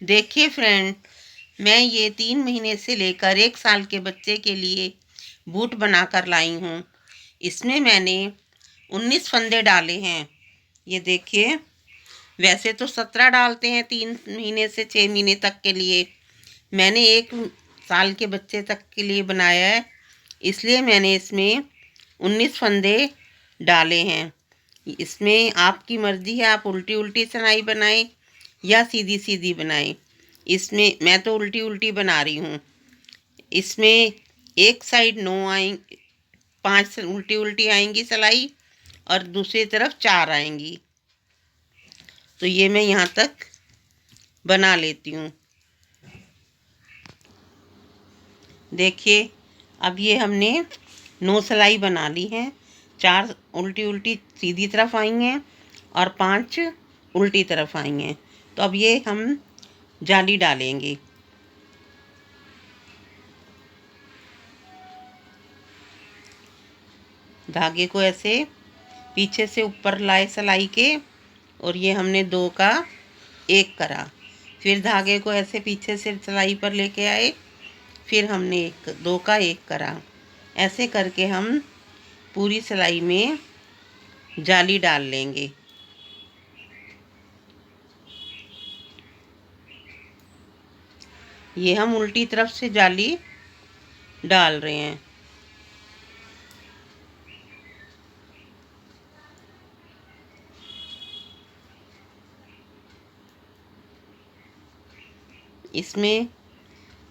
देखिए फ्रेंड, मैं ये 3 महीने से लेकर 1 साल के बच्चे के लिए बूट बनाकर लाई हूँ। इसमें मैंने 19 फंदे डाले हैं। ये देखिए, वैसे तो 17 डालते हैं 3 महीने से 6 महीने तक के लिए। मैंने 1 साल के बच्चे तक के लिए बनाया है, इसलिए मैंने इसमें 19 फंदे डाले हैं। इसमें आपकी मर्ज़ी है, आप उल्टी-उल्टी सिलाई बनाएँ या सीधी-सीधी बनाएँ। इसमें मैं तो उल्टी-उल्टी बना रही हूँ। इसमें एक साइड 9 आएँ 5 उल्टी-उल्टी आएँगी सिलाई और दूसरी तरफ 4 आएँगी। तो ये मैं यहाँ तक बना लेती हूँ। देखिए, अब ये हमने 9 सिलाई बना ली हैं। 4 उल्टी-उल्टी सीधी तरफ आई हैं और 5 उल्टी तरफ आई हैं। तो अब ये हम जाली डालेंगे। धागे को ऐसे पीछे से ऊपर लाए सिलाई के, और ये हमने 2 का 1 करा। फिर धागे को ऐसे पीछे से सिलाई पर लेके आए, फिर हमने 2 का 1 करा। ऐसे करके हम पूरी सिलाई में जाली डाल लेंगे। ये हम उल्टी तरफ से जाली डाल रहे हैं। इसमें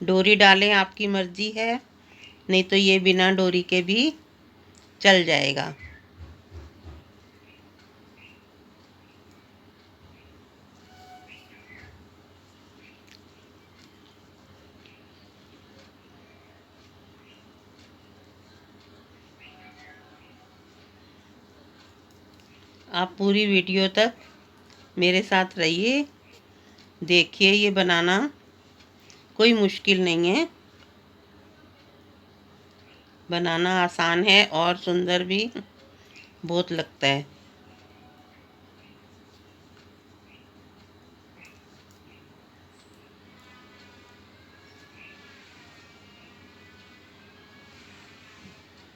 डोरी डालें, आपकी मर्ज़ी है, नहीं तो ये बिना डोरी के भी चल जाएगा। आप पूरी वीडियो तक मेरे साथ रहिए। देखिए, ये बनाना कोई मुश्किल नहीं है, बनाना आसान है और सुंदर भी बहुत लगता है।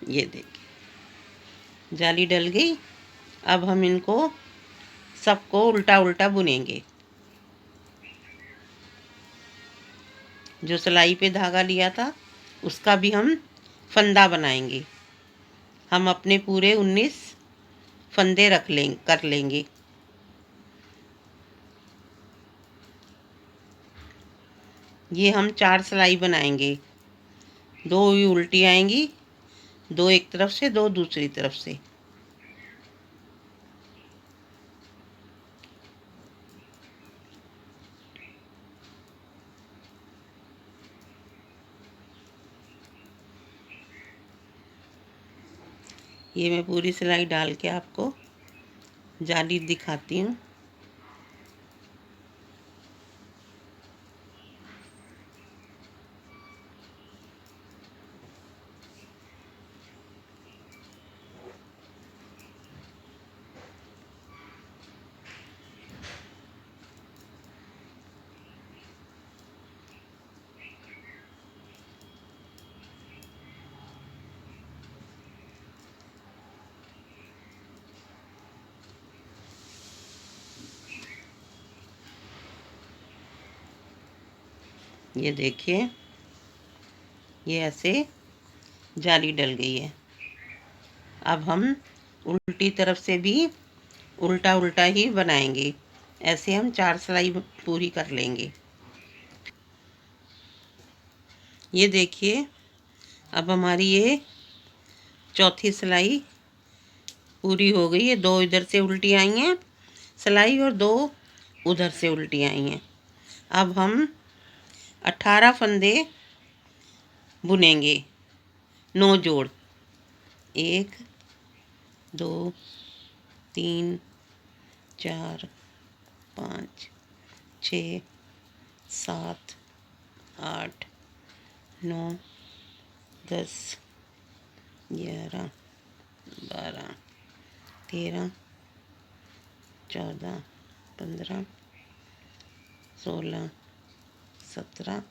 ये देखिए, जाली डल गई। अब हम इनको सबको उल्टा उल्टा बुनेंगे। जो सिलाई पे धागा लिया था उसका भी हम फंदा बनाएंगे। हम अपने पूरे 19 फंदे कर लेंगे। ये हम 4 सिलाई बनाएंगे। 2 ही उल्टी आएंगी, 2 एक तरफ से, 2 दूसरी तरफ से। ये मैं पूरी सिलाई डाल के आपको जाली दिखाती हूँ। ये देखिए, ये ऐसे जाली डल गई है। अब हम उल्टी तरफ से भी उल्टा उल्टा ही बनाएंगे। ऐसे हम 4 सिलाई पूरी कर लेंगे। ये देखिए, अब हमारी ये चौथी सिलाई पूरी हो गई है। 2 इधर से उल्टी आई हैं सिलाई और 2 उधर से उल्टी आई हैं। अब हम 18 फंदे बुनेंगे, 9 जोड़। 1 2 3 4 5 6 7 8 9 10 11 12 13 14 15 16 17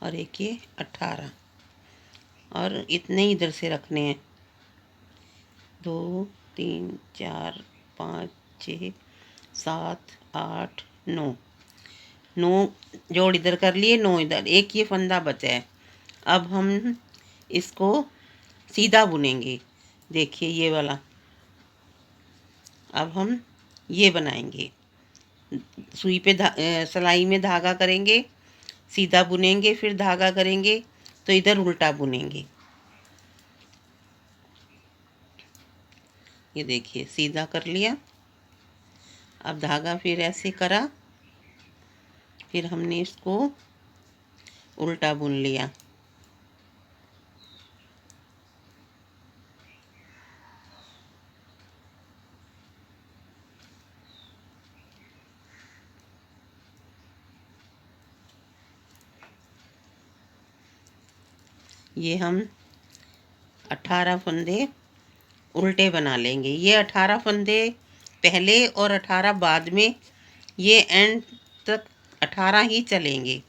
और एक ये 18 और इतने ही इधर से रखने हैं। 2 3 4 5 6 7 8 9 9 जोड़ इधर कर लिए, 9 इधर, एक ये फंदा बचा है। अब हम इसको सीधा बुनेंगे। देखिए ये वाला, अब हम ये बनाएंगे। सुई पे सिलाई में धागा करेंगे, सीधा बुनेंगे, फिर धागा करेंगे तो इधर उल्टा बुनेंगे। ये देखिए सीधा कर लिया, अब धागा फिर ऐसे करा, फिर हमने इसको उल्टा बुन लिया। ये हम 18 फंदे उल्टे बना लेंगे। ये 18 फंदे पहले और 18 बाद में, ये एंड तक 18 ही चलेंगे।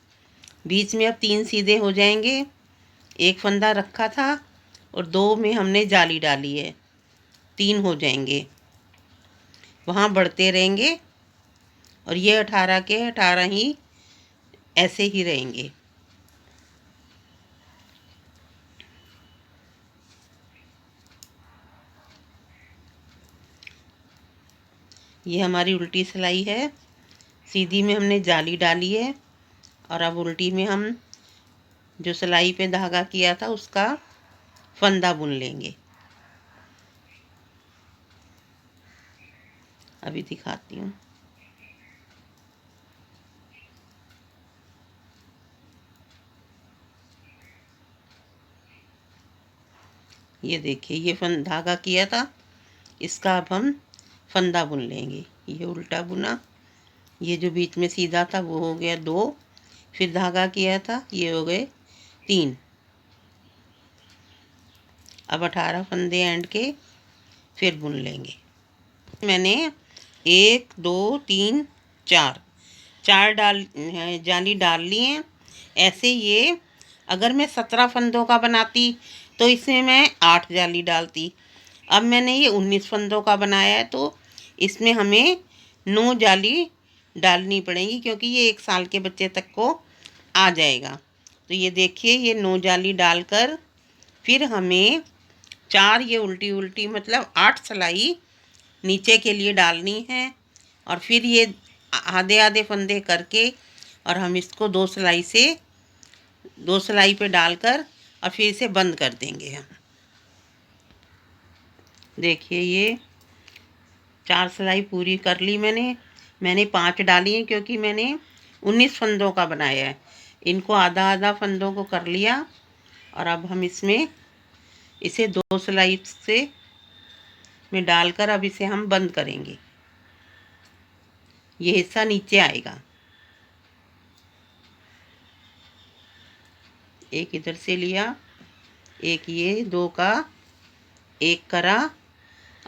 बीच में अब 3 सीधे हो जाएंगे। एक फंदा रखा था और 2 में हमने जाली डाली है, 3 हो जाएंगे। वहाँ बढ़ते रहेंगे और ये 18 के 18 ही ऐसे ही रहेंगे। ये हमारी उल्टी सिलाई है। सीधी में हमने जाली डाली है और अब उल्टी में हम जो सिलाई पे धागा किया था उसका फंदा बुन लेंगे। अभी दिखाती हूँ। ये देखिए ये धागा किया था, इसका अब हम फंदा बुन लेंगे। ये उल्टा बुना, ये जो बीच में सीधा था वो हो गया 2, फिर धागा किया था ये हो गए 3। अब 18 फंदे एंड के फिर बुन लेंगे। मैंने 1 2 3 4 जाली डाल ली हैं। ऐसे ये अगर मैं 17 फंदों का बनाती तो इसमें मैं 8 जाली डालती। अब मैंने ये 19 फंदों का बनाया है तो इसमें हमें 9 जाली डालनी पड़ेगी, क्योंकि ये 1 साल के बच्चे तक को आ जाएगा। तो ये देखिए ये 9 जाली डालकर फिर हमें 4 ये उल्टी उल्टी मतलब 8 सिलाई नीचे के लिए डालनी है। और फिर ये आधे आधे फंदे करके और हम इसको 2 सिलाई पे डालकर और फिर इसे बंद कर देंगे हम। देखिए ये 4 सिलाई पूरी कर ली मैंने 5 डाली हैं क्योंकि मैंने 19 फंदों का बनाया है। इनको आधा आधा फंदों को कर लिया और अब हम इसमें इसे 2 सिलाई से में डालकर अब इसे हम बंद करेंगे। ये हिस्सा नीचे आएगा। एक इधर से लिया, एक ये 2 का एक करा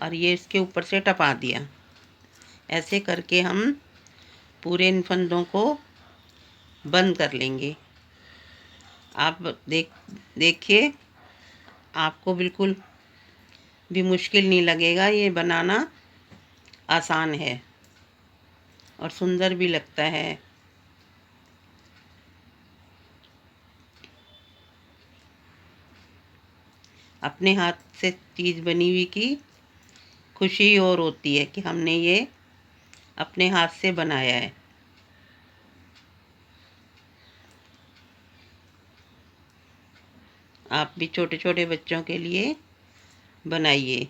और ये इसके ऊपर से टपा दिया। ऐसे करके हम पूरे इन फंदों को बंद कर लेंगे। आप देखिए आपको बिल्कुल भी मुश्किल नहीं लगेगा, ये बनाना आसान है और सुंदर भी लगता है। अपने हाथ से चीज़ बनी हुई की खुशी और होती है कि हमने ये अपने हाथ से बनाया है। आप भी छोटे छोटे बच्चों के लिए बनाइए।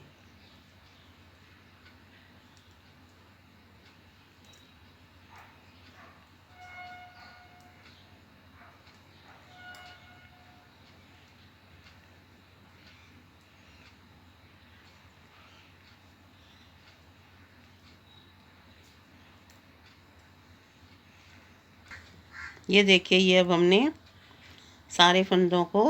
ये देखिए ये अब हमने सारे फंदों को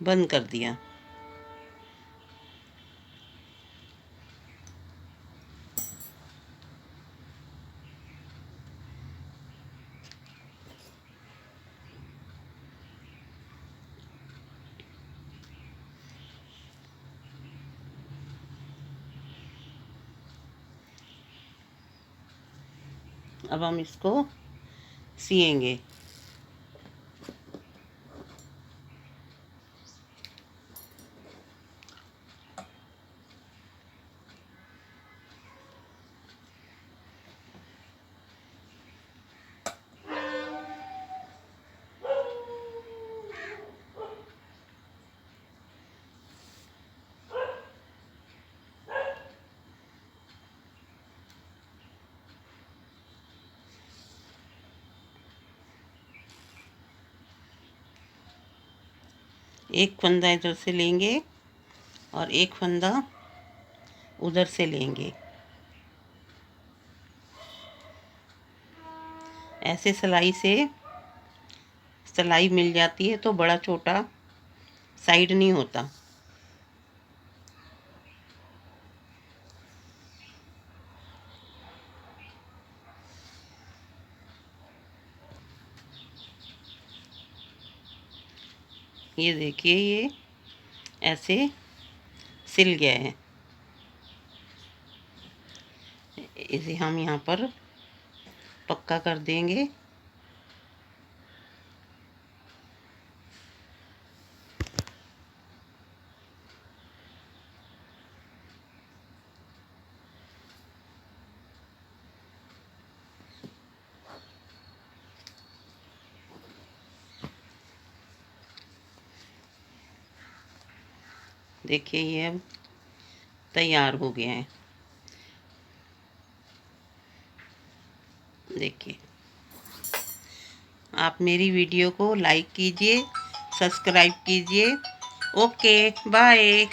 बंद कर दिया। अब हम इसको सिएंगे। एक फंदा इधर से लेंगे और एक फंदा उधर से लेंगे। ऐसे सिलाई मिल जाती है तो बड़ा छोटा साइड नहीं होता। ये देखिए, ये ऐसे सिल गया है। इसे हम यहाँ पर पक्का कर देंगे। देखिए, ये अब तैयार हो गया है। देखिए, आप मेरी वीडियो को लाइक कीजिए, सब्सक्राइब कीजिए। Okay, bye.